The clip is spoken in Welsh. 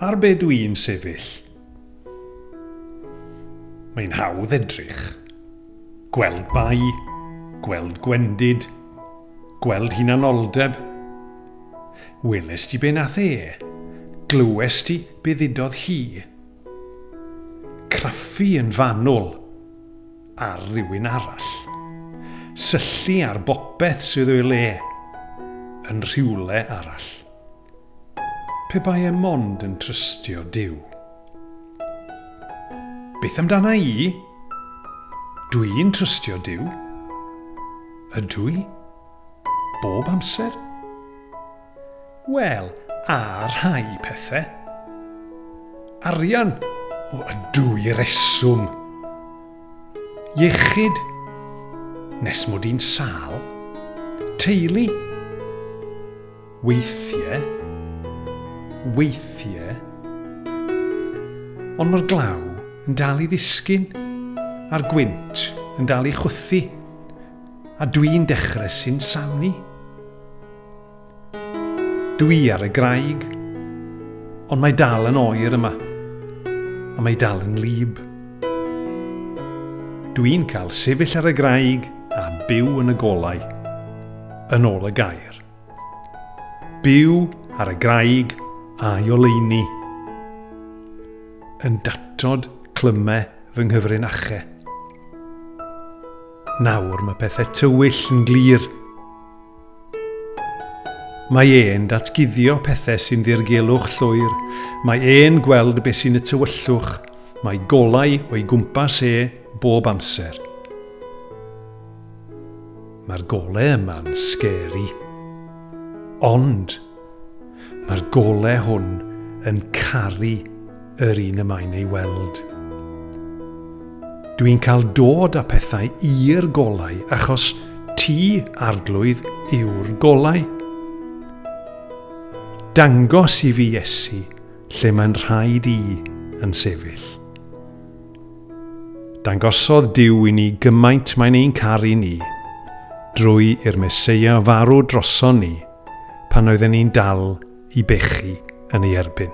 ar be dwi'n sefyll. Mae'n hawdd edrych. Gweld bai, gweld gwendid, gweld hunanoldeb. Welest ti be nath e? Glywes ti be ddudodd hi? Craffu yn fanwl ar rhywun arall. Syllu ar bopeth sydd o'i le yn rhywle arall. Pe bai e mond yn trystio Duw. Beth amdana i? Dwi'n trystio Duw. Ydw i? Bob amser? Wel, ar rhai pethau. Arian o ydw i reswm. Iechyd, nes mod i'n sal. Teulu. Weithiau. Ond mae'r glaw yn dal i ddisgyn, a'r gwynt yn dal i chwthu, a dwi'n dechrau sy'n samni. Dwi ar y graig, ond mae dal yn oer yma, a mae dal yn lib. Dwi'n cael sefyll ar y graig a byw yn y golau, yn ôl y gair. Byw ar y graig a'i oleuni, yn datod clymau fy nghyfrinachau. Nawr mae pethau tywyll yn glir. Mae e'n datguddio pethau sy'n ddirgelwch llwyr. Mae e'n gweld beth sy'n y tywyllwch. Mae golau o'i gwmpas bob amser. Mae'r golau yma'n sgeri. Ond mae'r golau hwn yn caru yr un y mae'n ei weld. Dwi'n cael dod â pethau i'r golau achos ti, arglwydd, yw'r golau. Dangos i fi Iesu lle mae'n rhaid i yn sefyll. Dangosodd Duw i ni gymaint mae'n ein caru ni drwy i'r Meseia farw droson ni pan oedden ni'n dal i bechu yn ei erbyn.